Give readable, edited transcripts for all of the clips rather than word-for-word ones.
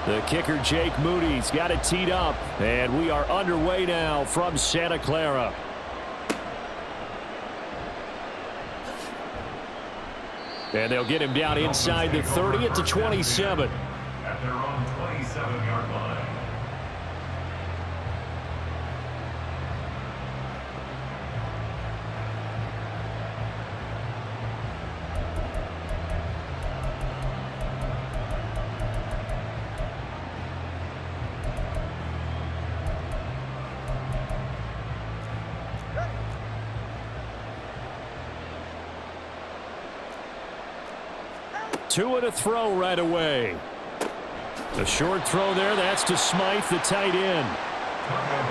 The kicker, Jake Moody's got it teed up, and we are underway now from Santa Clara. And they'll get him down inside the 30 at the 27. At their own 27-yard line. Two and a throw right away. The short throw there, that's to Smythe, the tight end.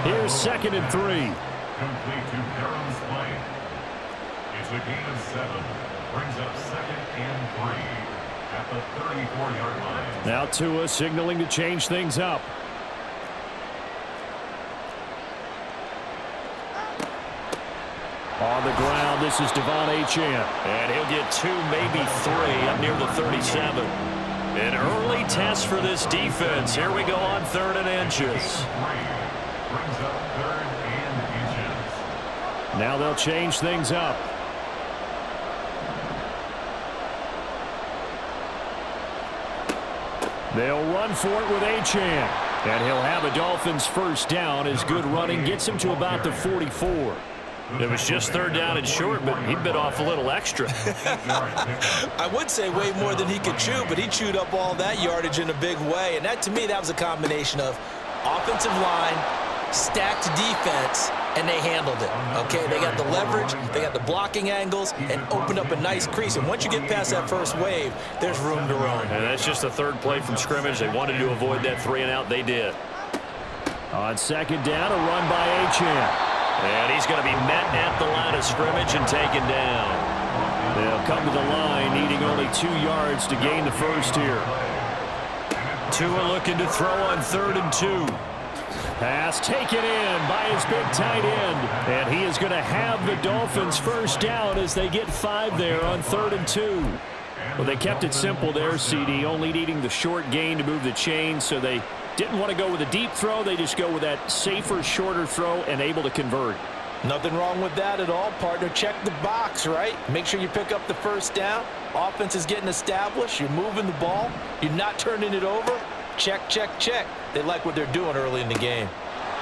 Here's 2nd and 3. Complete to Durham Smythe. It's a gain of 7. Brings up 2nd and 3 at the 34-yard line. Now Tua signaling to change things up. On the ground, this is Devon Achane. And he'll get 2, maybe 3 up near the 37. An early test for this defense. Here we go on 3rd and inches. Brings up 3rd and inches. Now they'll change things up. They'll run for it with Achane. And he'll have a Dolphins first down as good running gets him to about the 44. It was just 3rd down and short, but he bit off a little extra. I would say way more than he could chew, but he chewed up all that yardage in a big way. And that, to me, that was a combination of offensive line, stacked defense, and they handled it. Okay, they got the leverage, they got the blocking angles, and opened up a nice crease. And once you get past that first wave, there's room to run. And that's just the 3rd play from scrimmage. They wanted to avoid that 3 and out. They did. On 2nd down, a run by Achane. And he's going to be met at the line of scrimmage and taken down. They'll come to the line, needing only 2 yards to gain the first here. Tua looking to throw on 3rd and 2. Pass taken in by his big tight end. And he is going to have the Dolphins first down as they get 5 there on 3rd and 2. Well, they kept it simple there, CD, only needing the short gain to move the chains, so they didn't want to go with a deep throw. They just go with that safer, shorter throw and able to convert. Nothing wrong with that at all, partner. Check the box, right? Make sure you pick up the first down. Offense is getting established. You're moving the ball. You're not turning it over. Check, check, check. They like what they're doing early in the game.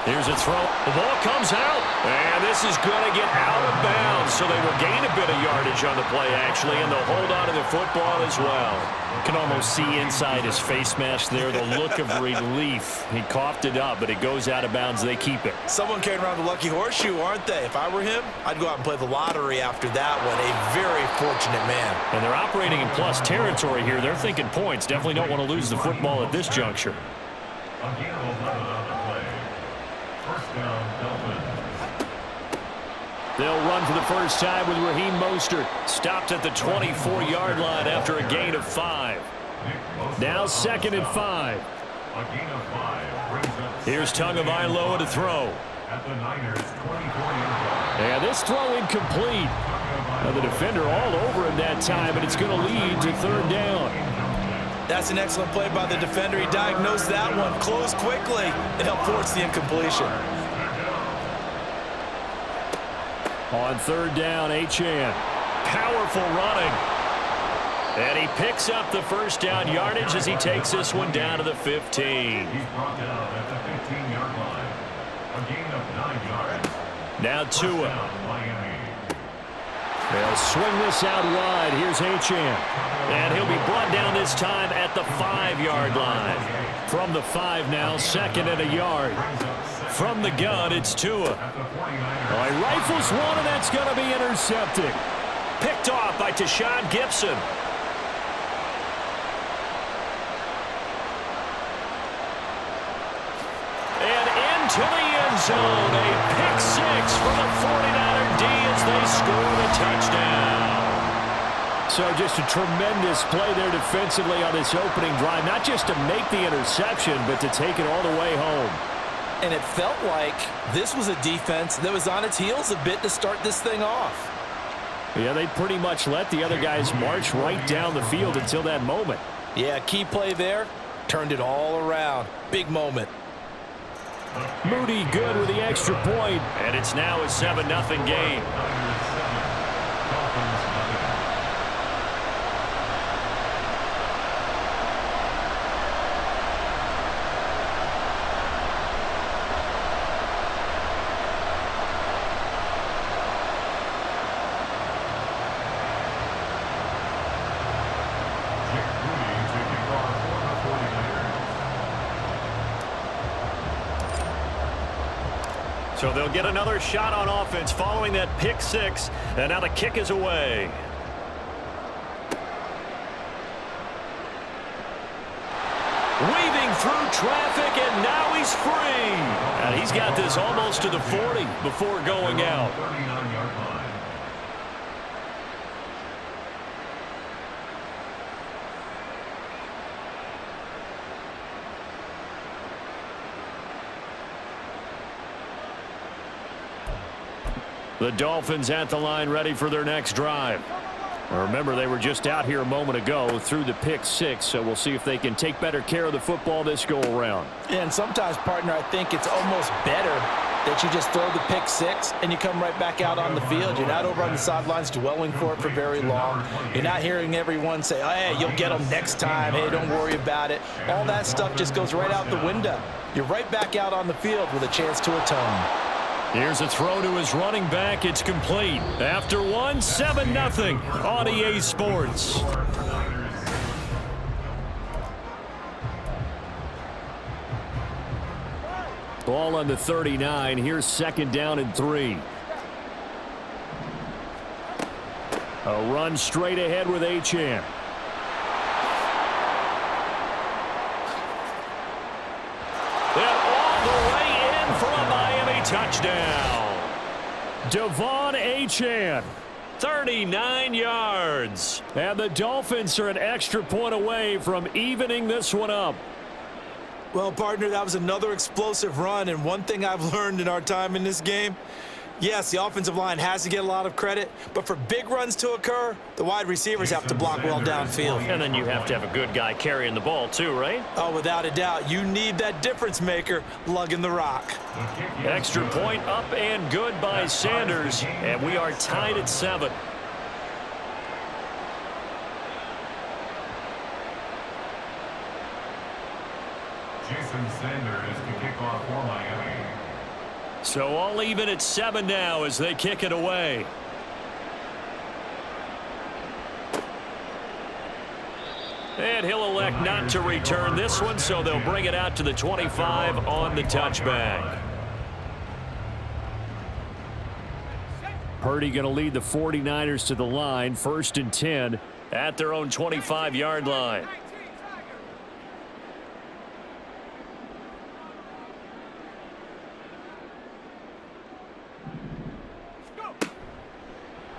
Here's a throw. The ball comes out. And this is going to get out of bounds. So they will gain a bit of yardage on the play, actually, and they'll hold on to the football as well. You can almost see inside his face mask there the look of relief. He coughed it up, but it goes out of bounds. They keep it. Someone carrying around the lucky horseshoe, aren't they? If I were him, I'd go out and play the lottery after that one. A very fortunate man. And they're operating in plus territory here. They're thinking points. Definitely don't want to lose the football at this juncture. Again, 11 on the play. First down, Dolphins. They'll run for the first time with Raheem Mostert. Stopped at the 24-yard line after a gain of 5. Now 2nd and 5. A gain of 5 brings up. Here's Tagovailoa to throw. At the Niners' 24-yard line. And this throw incomplete. Now the defender all over him that time, and it's going to lead to 3rd down. That's an excellent play by the defender. He diagnosed that one, closed quickly, and helped force the incompletion. On 3rd down, Achane. Powerful running. And he picks up the first down yardage as he takes this one down to the 15. He's brought down at the 15-yard line. A gain of 9 yards. Now Tua. Down, Miami. They'll swing this out wide. Here's Achane. And he'll be brought down this time at the 5-yard line. From the 5 now, 2nd and a yard. From the gun, it's Tua. He rifles one, and that's going to be intercepted. Picked off by Tashawn Gibson. And into the end zone. A pick 6 for the 49er D as they score the touchdown. So just a tremendous play there defensively on this opening drive. Not just to make the interception, but to take it all the way home. And it felt like this was a defense that was on its heels a bit to start this thing off. Yeah, they pretty much let the other guys march right down the field until that moment. Yeah, key play there. Turned it all around. Big moment. Moody good with the extra point. And it's now a 7-0 game. So they'll get another shot on offense following that pick six. And now the kick is away. Weaving through traffic, and now he's free. And he's got this almost to the 40 before going out. 39-yard line. The Dolphins at the line ready for their next drive. Remember, they were just out here a moment ago through the pick six, so we'll see if they can take better care of the football this go-around. And sometimes, partner, I think it's almost better that you just throw the pick six and you come right back out on the field. You're not over on the sidelines dwelling for it for very long. You're not hearing everyone say, oh, hey, you'll get them next time. Hey, don't worry about it. All that stuff just goes right out the window. You're right back out on the field with a chance to atone. Here's a throw to his running back. It's complete. After one, 7-0 on EA Sports. Ball on the 39. Here's 2nd down and 3. A run straight ahead with Achane. Touchdown. Devon Achane, 39 yards. And the Dolphins are an extra point away from evening this one up. Well, partner, that was another explosive run, and one thing I've learned in our time in this game, yes, the offensive line has to get a lot of credit, but for big runs to occur, the wide receivers have to block well downfield. And then you have to have a good guy carrying the ball too, right? Oh, without a doubt. You need that difference maker lugging the rock. Extra point up and good by Sanders, and we are tied at 7. Jason Sanders to kick off for Miami. So all even at 7 now as they kick it away. And he'll elect not to return this one, so they'll bring it out to the 25 on the touchback. Purdy going to lead the 49ers to the line, 1st and 10 at their own 25-yard line.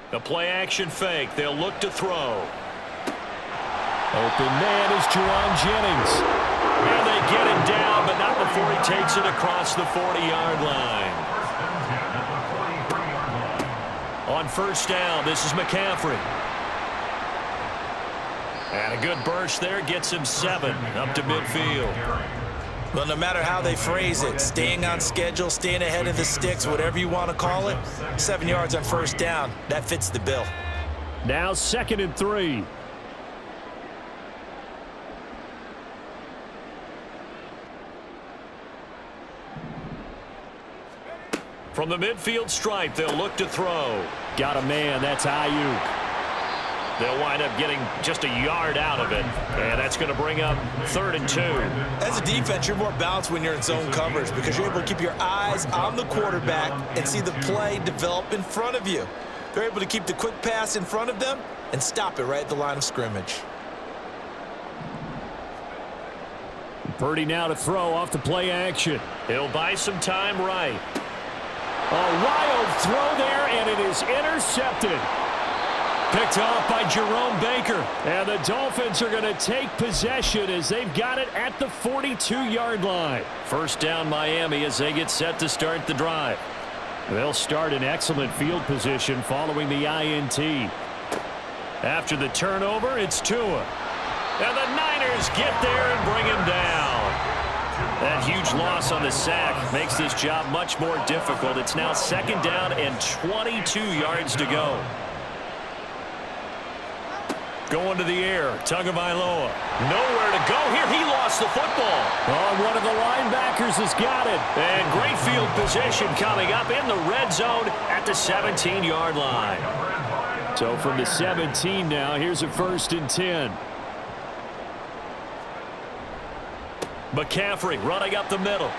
The play-action fake. They'll look to throw. Open man is Juwan Jennings. And they get him down, but not before he takes it across the 40-yard line. On 1st down, this is McCaffrey. And a good burst there gets him 7 up to midfield. Well, no matter how they phrase it, staying on schedule, staying ahead of the sticks, whatever you want to call it, 7 yards on 1st down, that fits the bill. Now 2nd and 3. From the midfield stripe, they'll look to throw. Got a man, that's Ayuk. They'll wind up getting just a yard out of it. And that's going to bring up 3rd and 2. As a defense, you're more balanced when you're in zone coverage because you're able to keep your eyes on the quarterback and see the play develop in front of you. They're able to keep the quick pass in front of them and stop it right at the line of scrimmage. Purdy now to throw off the play action. He'll buy some time right. A wild throw there, and it is intercepted. Picked off by Jerome Baker. And the Dolphins are going to take possession as they've got it at the 42-yard line. 1st down Miami as they get set to start the drive. They'll start in excellent field position following the INT. After the turnover, it's Tua. And the Niners get there and bring him down. That huge loss on the sack makes this job much more difficult. It's now 2nd down and 22 yards to go. Going to the air, Tagovailoa. Nowhere to go here. He lost the football. Oh, one of the linebackers has got it. And great field position coming up in the red zone at the 17-yard line. So from the 17 now, here's a 1st and 10. McCaffrey running up the middle.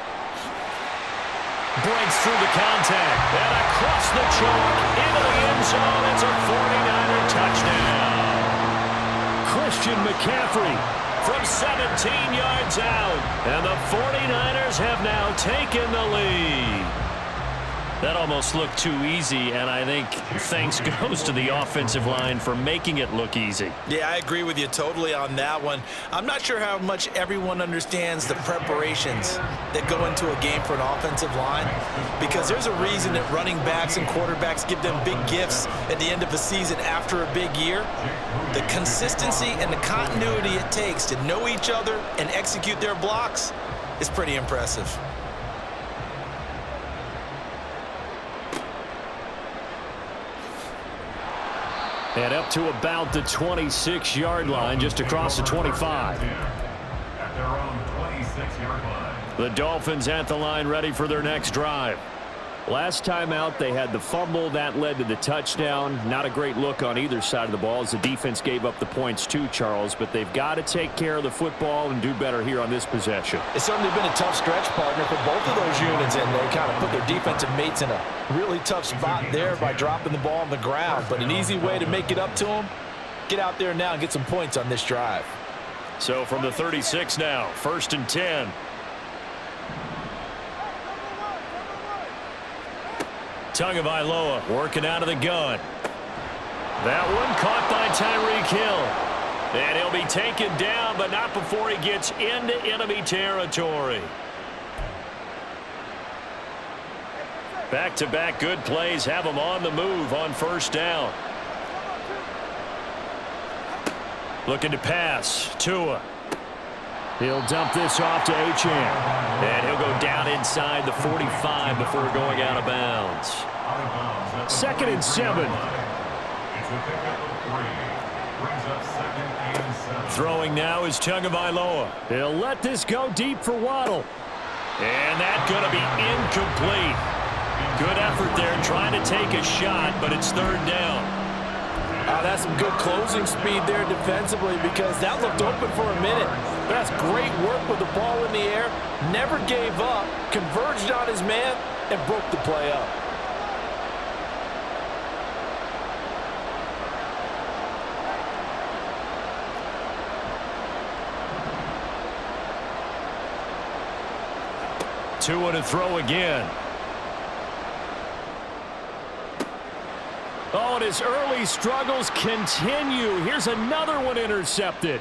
Breaks through the contact. And across the chalk into the end zone. It's a 49er touchdown. Christian McCaffrey from 17 yards out. And the 49ers have now taken the lead. That almost looked too easy, and I think thanks goes to the offensive line for making it look easy. Yeah, I agree with you totally on that one. I'm not sure how much everyone understands the preparations that go into a game for an offensive line, because there's a reason that running backs and quarterbacks give them big gifts at the end of a season after a big year. The consistency and the continuity it takes to know each other and execute their blocks is pretty impressive. And up to about the 26-yard line, just across the 25. At their own 26-yard line. The Dolphins at the line, ready for their next drive. Last time out, they had the fumble. That led to the touchdown. Not a great look on either side of the ball as the defense gave up the points too, Charles. But they've got to take care of the football and do better here on this possession. It's certainly been a tough stretch, partner, for both of those units, and they kind of put their defensive mates in a really tough spot there by dropping the ball on the ground. But an easy way to make it up to them, get out there now and get some points on this drive. So from the 36 now, 1st and 10. Tagovailoa working out of the gun. That one caught by Tyreek Hill. And he'll be taken down, but not before he gets into enemy territory. Back-to-back good plays have him on the move on 1st down. Looking to pass. Tua. He'll dump this off to Achane. And he'll go down inside the 45 before going out of bounds. 2nd and 7. Throwing now is Tagovailoa. He'll let this go deep for Waddle. And that's going to be incomplete. Good effort there trying to take a shot, but it's 3rd down. That's some good closing speed there defensively, because that looked open for a minute. That's great work with the ball in the air. Never gave up, converged on his man, and broke the play up. Tua to throw again. Oh, and his early struggles continue. Here's another one intercepted.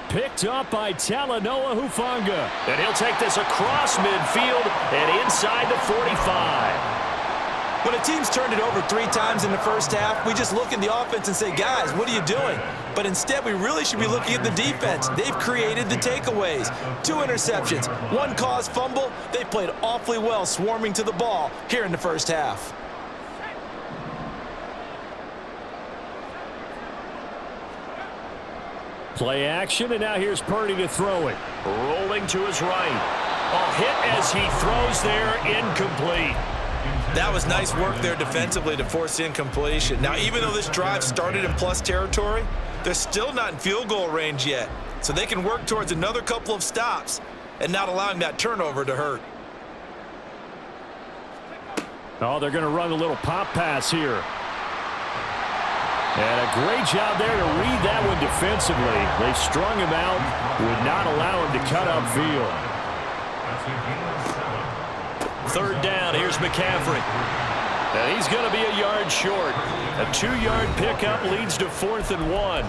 Picked up by Talanoa Hufanga. And he'll take this across midfield and inside the 45. When a team's turned it over 3 times in the first half, we just look at the offense and say, guys, what are you doing? But instead, we really should be looking at the defense. They've created the takeaways. 2 interceptions, 1 caused fumble. They played awfully well swarming to the ball here in the first half. Play action, and now here's Purdy to throw it. Rolling to his right. A hit as he throws there, incomplete. That was nice work there defensively to force incompletion. Now, even though this drive started in plus territory, they're still not in field goal range yet. So they can work towards another couple of stops and not allowing that turnover to hurt. Oh, they're going to run a little pop pass here. And a great job there to read that one defensively. They strung him out, would not allow him to cut upfield. 3rd down, here's McCaffrey. And he's going to be a yard short. A 2-yard pickup leads to 4th and 1.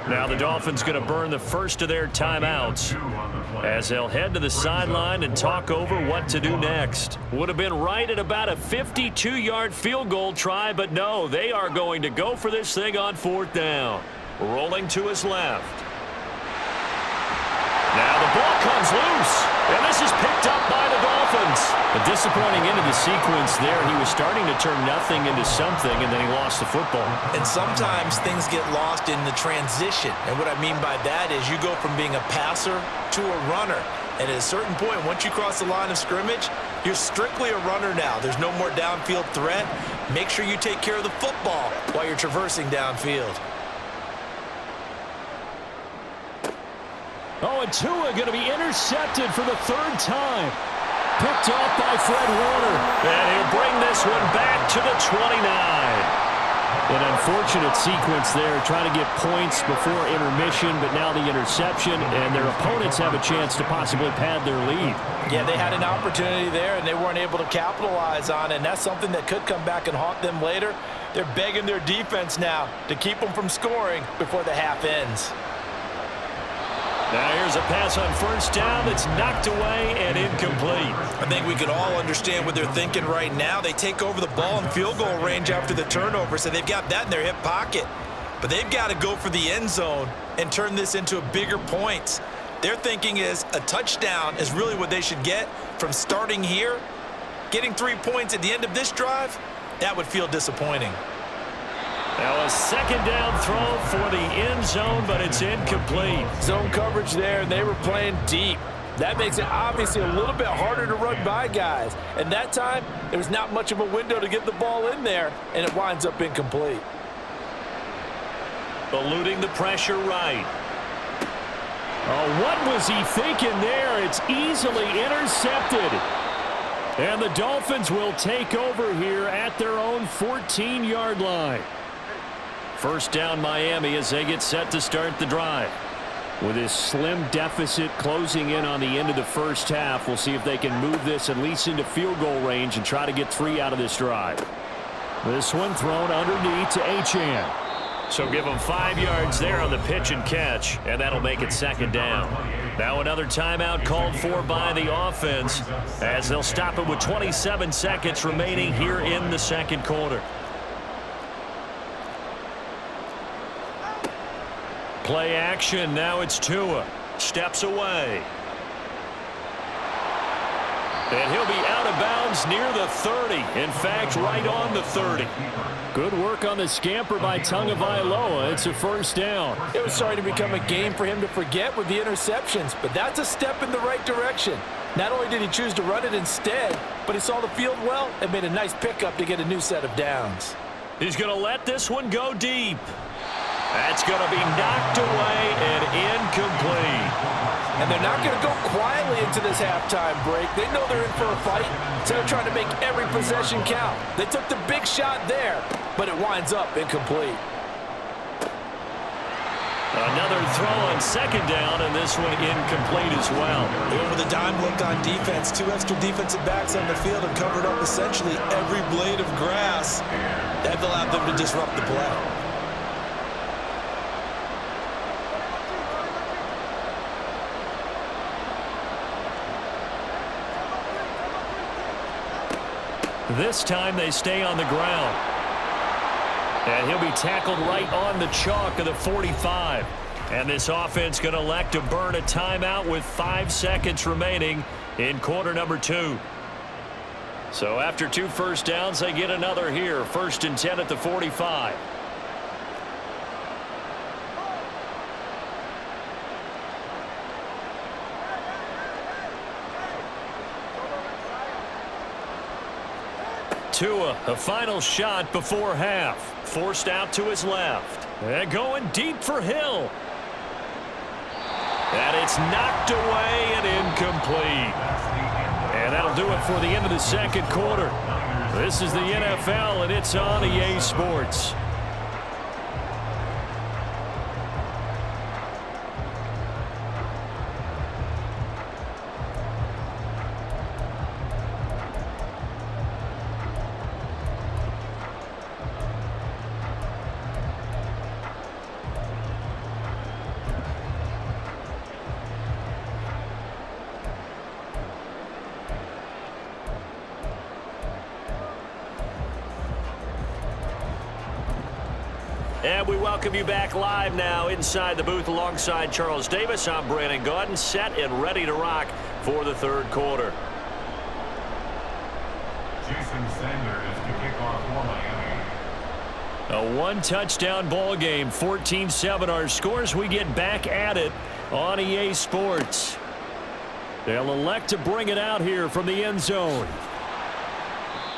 Now the Dolphins going to burn the first of their timeouts as they'll head to the sideline and talk over what to do next. Would have been right at about a 52-yard field goal try, but no, they are going to go for this thing on 4th down. Rolling to his left. Now the ball comes loose, and this is picked up by the Dolphins. A disappointing end of the sequence there. He was starting to turn nothing into something, and then he lost the football. And sometimes things get lost in the transition. And what I mean by that is you go from being a passer to a runner. And at a certain point, once you cross the line of scrimmage, you're strictly a runner now. There's no more downfield threat. Make sure you take care of the football while you're traversing downfield. Oh, and Tua going to be intercepted for the third time. Picked off by Fred Warner. And he'll bring this one back to the 29. An unfortunate sequence there, trying to get points before intermission, but now the interception, and their opponents have a chance to possibly pad their lead. Yeah, they had an opportunity there, and they weren't able to capitalize on it, and that's something that could come back and haunt them later. They're begging their defense now to keep them from scoring before the half ends. Now here's a pass on first down that's knocked away and incomplete. I think we can all understand what they're thinking right now. They take over the ball in field goal range after the turnover, so they've got that in their hip pocket. But they've got to go for the end zone and turn this into a bigger point. Their thinking is a touchdown is really what they should get from starting here. Getting 3 points at the end of this drive, that would feel disappointing. Now a second down throw for the end zone, but it's incomplete. Zone coverage there, and they were playing deep. That makes it obviously a little bit harder to run by guys. And that time, there was not much of a window to get the ball in there, and it winds up incomplete. Eluding the pressure right. Oh, what was he thinking there? It's easily intercepted. And the Dolphins will take over here at their own 14-yard line. First down Miami as they get set to start the drive. With this slim deficit closing in on the end of the first half, we'll see if they can move this at least into field goal range and try to get 3 out of this drive. This one thrown underneath to Achane. So give them 5 yards there on the pitch and catch, and that'll make it second down. Now another timeout called for by the offense as they'll stop it with 27 seconds remaining here in the second quarter. Play action. Now it's Tua. Steps away. And he'll be out of bounds near the 30. In fact, right on the 30. Good work on the scamper by Tagovailoa. It's a first down. It was starting to become a game for him to forget with the interceptions, but that's a step in the right direction. Not only did he choose to run it instead, but he saw the field well and made a nice pickup to get a new set of downs. He's going to let this one go deep. That's going to be knocked away and incomplete. And they're not going to go quietly into this halftime break. They know they're in for a fight, so they're trying to make every possession count. They took the big shot there, but it winds up incomplete. Another throw on second down, and this one incomplete as well. They went with a dime look on defense. 2 extra defensive backs on the field and covered up essentially every blade of grass. That allowed them to disrupt the play. This time they stay on the ground. And he'll be tackled right on the chalk of the 45. And this offense going to elect to burn a timeout with 5 seconds remaining in quarter number 2. So after 2 first downs, they get another here. 1st and 10 at the 45. Tua, a final shot before half. Forced out to his left. And going deep for Hill. And it's knocked away and incomplete. And that'll do it for the end of the second quarter. This is the NFL, and it's on EA Sports. And we welcome you back live now inside the booth alongside Charles Davis. I'm Brandon Gaudin, set and ready to rock for the third quarter. Jason Sanders to kick off for Miami. A one-touchdown ball game, 14-7 our scores. We get back at it on EA Sports. They'll elect to bring it out here from the end zone.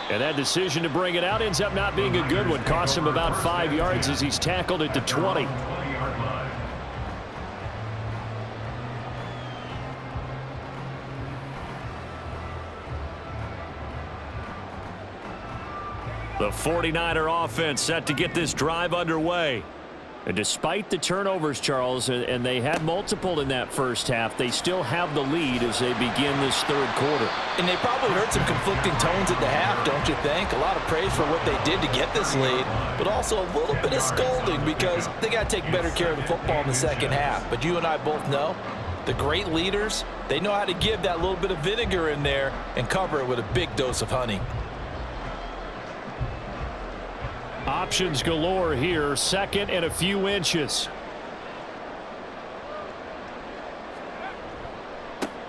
And that decision to bring it out ends up not being a good one. Costs him about 5 yards as he's tackled at the 20. The 49er offense set to get this drive underway. And despite the turnovers, Charles, and they had multiple in that first half, they still have the lead as they begin this third quarter. And they probably heard some conflicting tones at the half, don't you think? A lot of praise for what they did to get this lead, but also a little bit of scolding because they got to take better care of the football in the second half. But you and I both know the great leaders, they know how to give that little bit of vinegar in there and cover it with a big dose of honey. Options galore here, second and a few inches.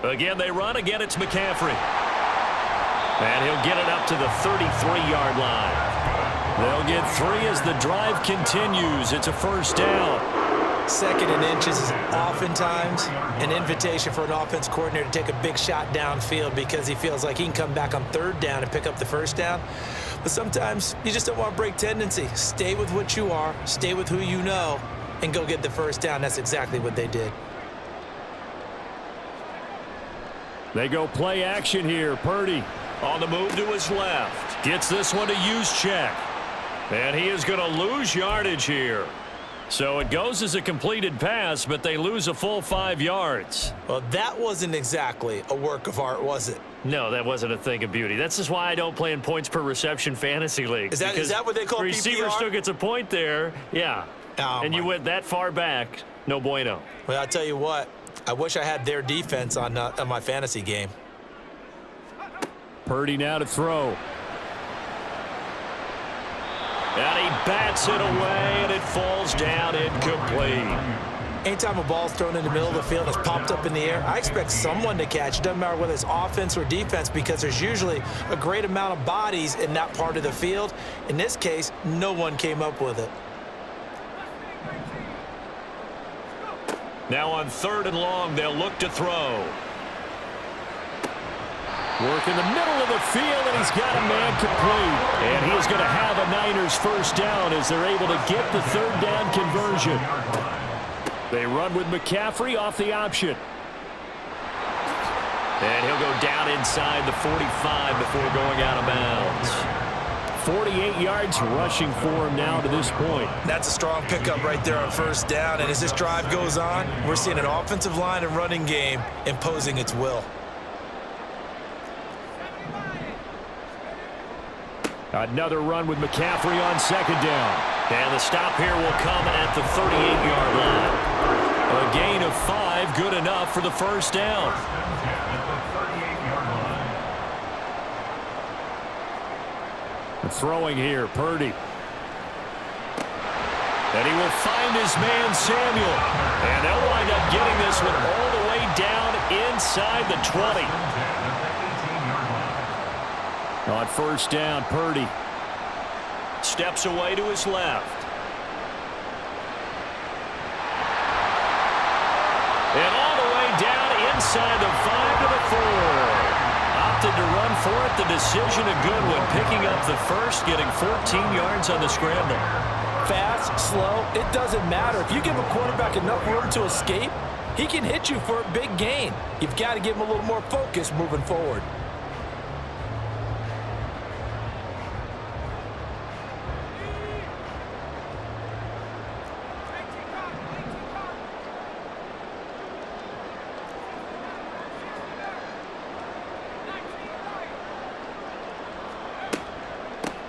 Again, they run. Again, it's McCaffrey. And he'll get it up to the 33-yard line. They'll get 3 as the drive continues. It's a first down. Second and inches is oftentimes an invitation for an offense coordinator to take a big shot downfield because he feels like he can come back on third down and pick up the first down. But sometimes you just don't want to break tendency. Stay with what you are, stay with who you know, and go get the first down. That's exactly what they did. They go play action here. Purdy on the move to his left. Gets this one to use check. And he is going to lose yardage here. So it goes as a completed pass, but they lose a full 5 yards. Well, that wasn't exactly a work of art, was it? No, that wasn't a thing of beauty. That's just why I don't play in points per reception fantasy leagues. Is that what they call PPR? Receiver still gets a point there. Yeah. Oh, and you went that far back. No bueno. Well, I'll tell you what. I wish I had their defense on my fantasy game. Purdy now to throw. And he bats it away, and it falls down incomplete. Anytime a ball's thrown in the middle of the field and it's popped up in the air, I expect someone to catch. It doesn't matter whether it's offense or defense because there's usually a great amount of bodies in that part of the field. In this case, no one came up with it. Now on 3rd and long, they'll look to throw. Work in the middle of the field, and he's got a man complete. And he's going to have a Niners first down as they're able to get the third down conversion. They run with McCaffrey off the option. And he'll go down inside the 45 before going out of bounds. 48 yards rushing for him now to this point. That's a strong pickup right there on first down. And as this drive goes on, we're seeing an offensive line and running game imposing its will. Another run with McCaffrey on 2nd down. And the stop here will come at the 38-yard line. A gain of 5, good enough for the first down. Throwing here, Purdy. And he will find his man, Samuel. And they'll wind up getting this one all the way down inside the 20. On first down, Purdy steps away to his left. And all the way down inside the 5 to the 4. Opted to run for it. The decision a good one. Picking up the first, getting 14 yards on the scramble. Fast, slow, it doesn't matter. If you give a quarterback enough room to escape, he can hit you for a big gain. You've got to give him a little more focus moving forward.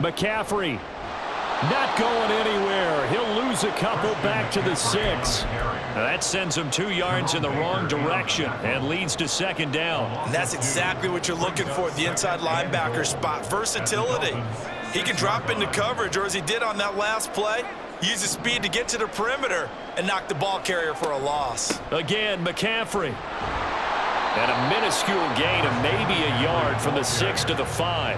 McCaffrey not going anywhere. He'll lose a couple back to the 6. Now that sends him 2 yards in the wrong direction and leads to 2nd down. And that's exactly what you're looking for at the inside linebacker spot. Versatility. He can drop into coverage, or as he did on that last play, Use the speed to get to the perimeter and knock the ball carrier for a loss. Again, McCaffrey. And a minuscule gain of maybe a yard from the 6 to the 5.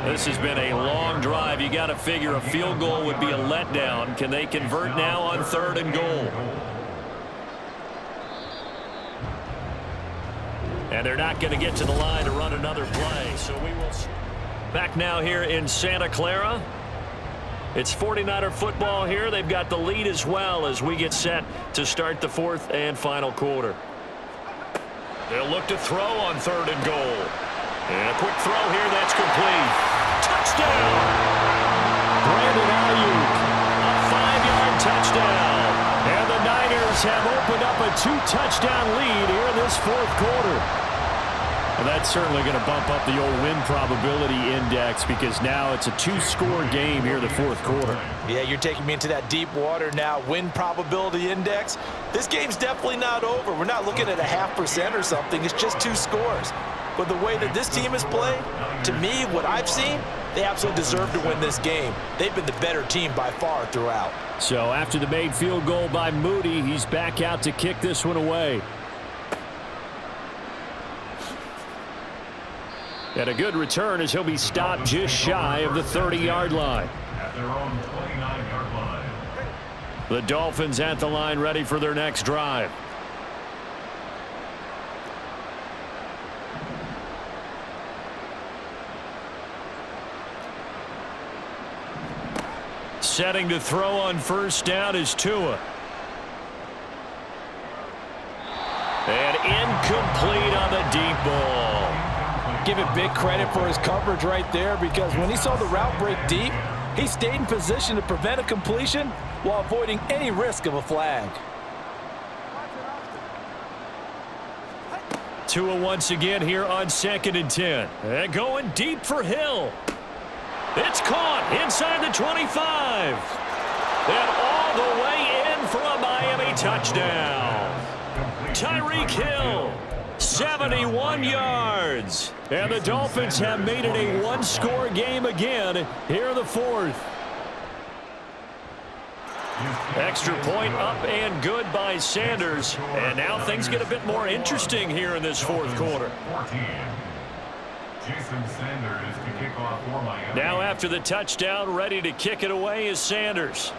This has been a long drive. You got to figure a field goal would be a letdown. Can they convert now on 3rd and goal? And they're not going to get to the line to run another play. So we will back now here in Santa Clara. It's 49er football here. They've got the lead as well as we get set to start the 4th and final quarter. They'll look to throw on 3rd and goal. And a quick throw here. That's complete. Touchdown! Brandon Ayuk. A 5-yard touchdown. And the Niners have opened up a 2-touchdown lead here in this 4th quarter. Well, that's certainly going to bump up the old win probability index because now it's a 2-score game here in the 4th quarter. Yeah, you're taking me into that deep water now. Win probability index. This game's definitely not over. We're not looking at a 0.5% or something. It's just 2 scores. But the way that this team has played, to me, what I've seen, they absolutely deserve to win this game. They've been the better team by far throughout. So after the made field goal by Moody, he's back out to kick this one away. And a good return as he'll be stopped just shy of the 30-yard line. At their own 29-yard line. The Dolphins at the line ready for their next drive. Setting to throw on 1st down is Tua. And incomplete on the deep ball. Give it big credit for his coverage right there because when he saw the route break deep, he stayed in position to prevent a completion while avoiding any risk of a flag. Tua once again here on 2nd and 10. And going deep for Hill. It's caught inside the 25. And all the way in for a Miami touchdown. Tyreek Hill, 71 yards. And the Dolphins have made it a 1-score game again here in the 4th. Extra point up and good by Sanders. And now things get a bit more interesting here in this 4th quarter. Jason Sanders to kick off for Miami. Now after the touchdown, ready to kick it away is Sanders.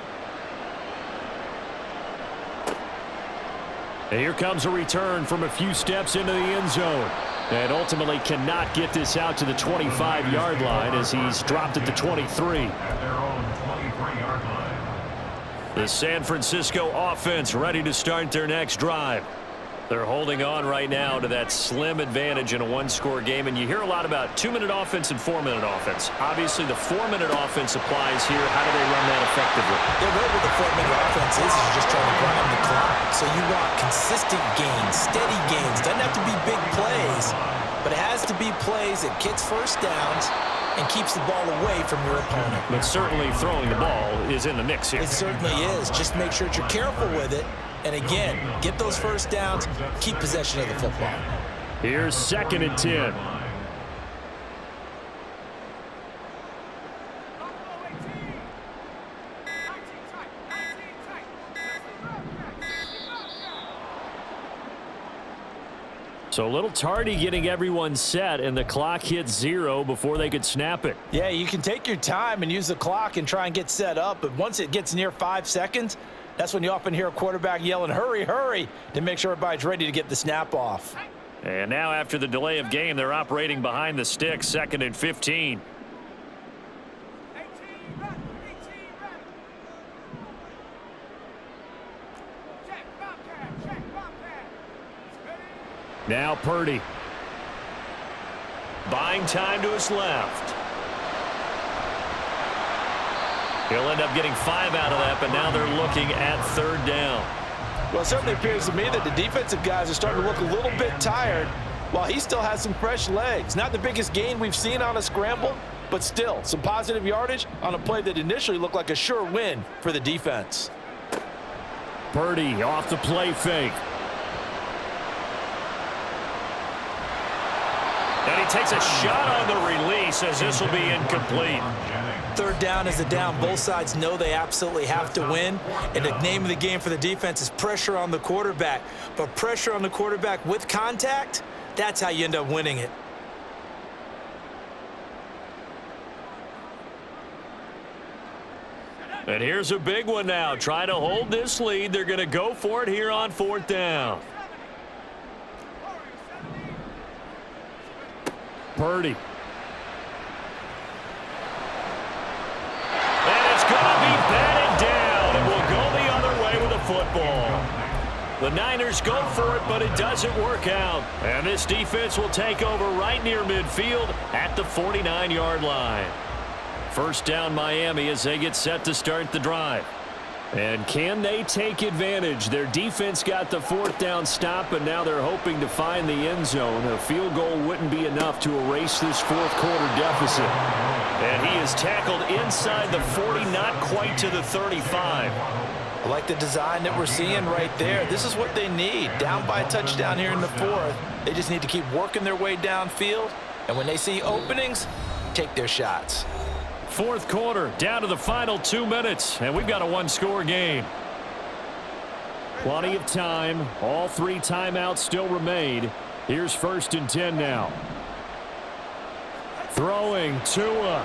And here comes a return from a few steps into the end zone. And ultimately cannot get this out to the 25-yard line as he's dropped at the 23. At their own 23-yard line. The San Francisco offense ready to start their next drive. They're holding on right now to that slim advantage in a 1-score game. And you hear a lot about 2-minute offense and 4-minute offense. Obviously, the 4-minute offense applies here. How do they run that effectively? The way with the 4-minute offense is just trying to grind the clock. So you want consistent gains, steady gains. Doesn't have to be big plays, but it has to be plays that gets 1st downs and keeps the ball away from your opponent. But certainly throwing the ball is in the mix here. It certainly is. Just make sure that you're careful with it. And again, get those 1st downs, keep possession of the football. Here's 2nd and 10. So a little tardy getting everyone set, and the clock hit 0 before they could snap it. Yeah, you can take your time and use the clock and try and get set up, but once it gets near 5 seconds, that's when you often hear a quarterback yelling, hurry, hurry, to make sure everybody's ready to get the snap off. And now after the delay of game, they're operating behind the sticks, 2nd and 15. Now Purdy. Buying time to his left. He'll end up getting 5 out of that, but now they're looking at 3rd down. Well, it certainly appears to me that the defensive guys are starting to look a little bit tired while he still has some fresh legs. Not the biggest gain we've seen on a scramble, but still some positive yardage on a play that initially looked like a sure win for the defense. Purdy off the play fake. And he takes a shot on the release as this will be incomplete. third down is a down. Both sides know they absolutely have to win. And the name of the game for the defense is pressure on the quarterback. But pressure on the quarterback with contact, that's how you end up winning it. And here's a big one now. Trying to hold this lead. They're going to go for it here on fourth down. Purdy. And it's going to be batted down. It will go the other way with a football. The Niners go for it, but it doesn't work out. And this defense will take over right near midfield at the 49-yard line. First down Miami as they get set to start the drive. And can they take advantage? Their defense got the fourth down stop, and now they're hoping to find the end zone. A field goal wouldn't be enough to erase this fourth quarter deficit. And he is tackled inside the 40, not quite to the 35. I like the design that we're seeing right there. This is what they need. Down by a touchdown here in the fourth. They just need to keep working their way downfield. And when they see openings, take their shots. Fourth quarter, down to the final 2 minutes, and we've got a one-score game. Plenty of time. All three timeouts still remain. Here's 1st and 10 now. Throwing Tua.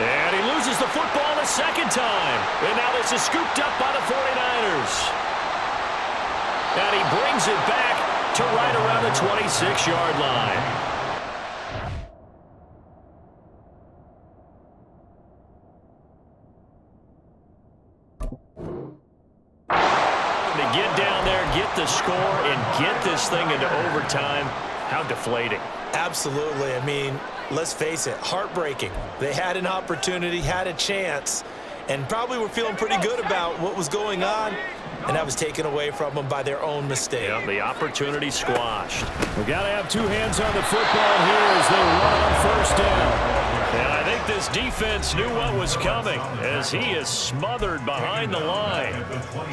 And he loses the football a second time. And now this is scooped up by the 49ers. And he brings it back to right around the 26-yard line. To get down there, get the score, and get this thing into overtime, how deflating. Absolutely. I mean, let's face it, heartbreaking. They had an opportunity, had a chance, and probably were feeling pretty good about what was going on. And that was taken away from them by their own mistake. Yeah, the opportunity squashed. We've got to have two hands on the football here as they run on first down. And I think this defense knew what was coming as he is smothered behind the line.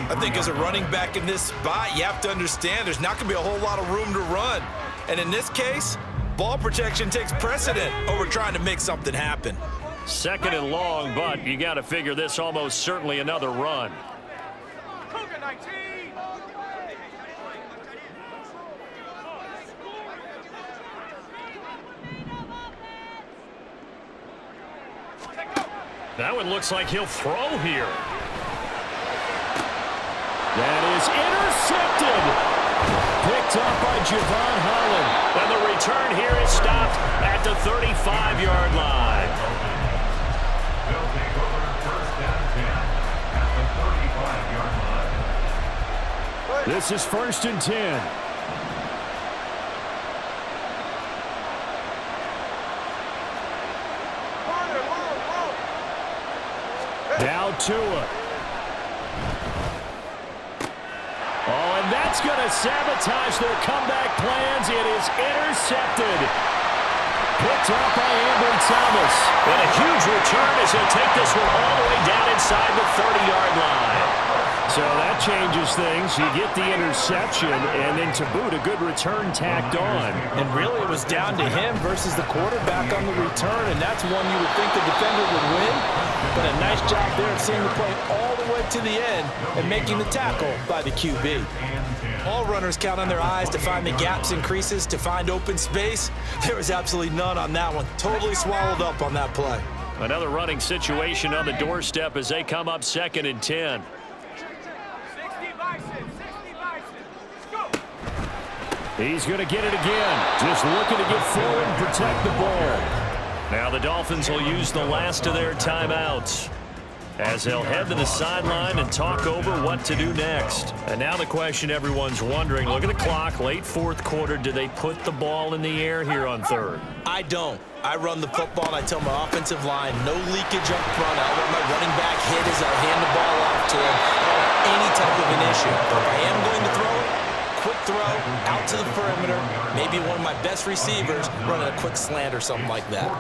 I think as a running back in this spot, you have to understand there's not going to be a whole lot of room to run. And in this case, ball protection takes precedent over trying to make something happen. 2nd and long, but you got to figure this almost certainly another run. That one looks like he'll throw here. That is intercepted. Picked up by Javon Holland. And the return here is stopped at the 35-yard line. They'll take over 1st and 10 at the 35-yard line. This is 1st and 10. Now Tua. Oh, and that's going to sabotage their comeback plans. It is intercepted. Picked up by Ambry Thomas. And a huge return as he'll take this one all the way down inside the 30-yard line. So that changes things. You get the interception, and then to boot, a good return tacked on. And really, it was down to him versus the quarterback on the return, and that's one you would think the defender would win. But a nice job there of seeing the play all the way to the end and making the tackle by the QB. All runners count on their eyes to find the gaps and creases, to find open space. There was absolutely none on that one. Totally swallowed up on that play. Another running situation on the doorstep as they come up 2nd and 10. He's going to get it again. Just looking to get forward and protect the ball. Now the Dolphins will use the last of their timeouts as they'll head to the sideline and talk over what to do next. And now the question everyone's wondering, look at the clock, late 4th quarter, do they put the ball in the air here on 3rd? I don't. I run the football and I tell my offensive line, no leakage up front. I let my running back hit as I hand the ball off to him. Any type of an issue. But if I am going to throw it, quick throw, out to the perimeter, maybe one of my best receivers running a quick slant or something like that.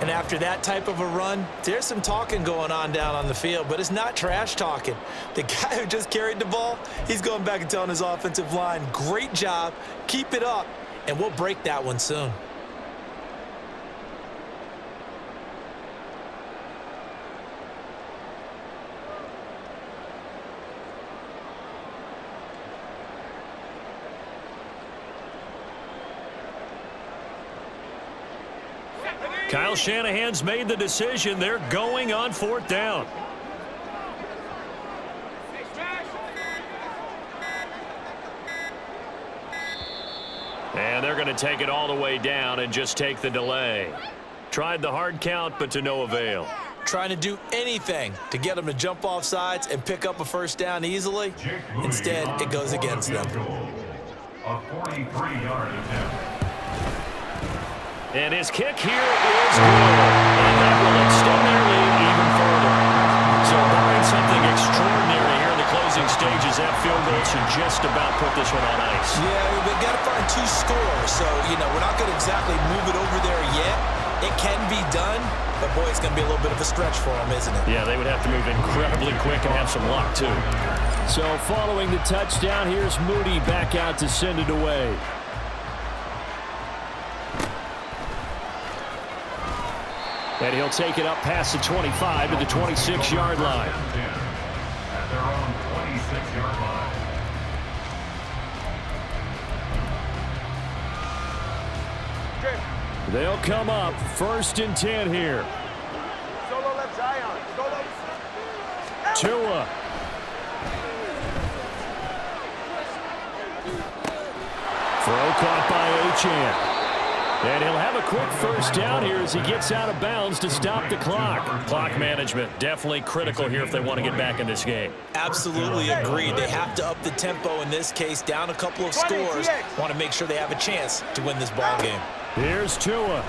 And after that type of a run, there's some talking going on down on the field, but it's not trash talking. The guy who just carried the ball, he's going back and telling his offensive line, great job, keep it up, and we'll break that one soon. Kyle Shanahan's made the decision. They're going on 4th down. And they're going to take it all the way down and just take the delay. Tried the hard count, but to no avail. Trying to do anything to get them to jump off sides and pick up a 1st down easily. Instead, it goes against them. A 43-yard attempt. And his kick here is good. And that will extend their lead even further. So barring something extraordinary here in the closing stages, that field goal should just about put this one on ice. Yeah, we've got to find 2 scores. So, we're not going to exactly move it over there yet. It can be done, but boy, it's going to be a little bit of a stretch for them, isn't it? Yeah, they would have to move incredibly quick and have some luck, too. So following the touchdown, here's Moody back out to send it away. And he'll take it up past the 25 to the 26-yard line. At their own 26-yard line. They'll come up 1st and 10 here. Tua. Throw caught by Achane. And he'll have a quick 1st down here as he gets out of bounds to stop the clock. Clock management definitely critical here if they want to get back in this game. Absolutely agreed. They have to up the tempo in this case, down a couple of scores. Want to make sure they have a chance to win this ball game. Here's Tua.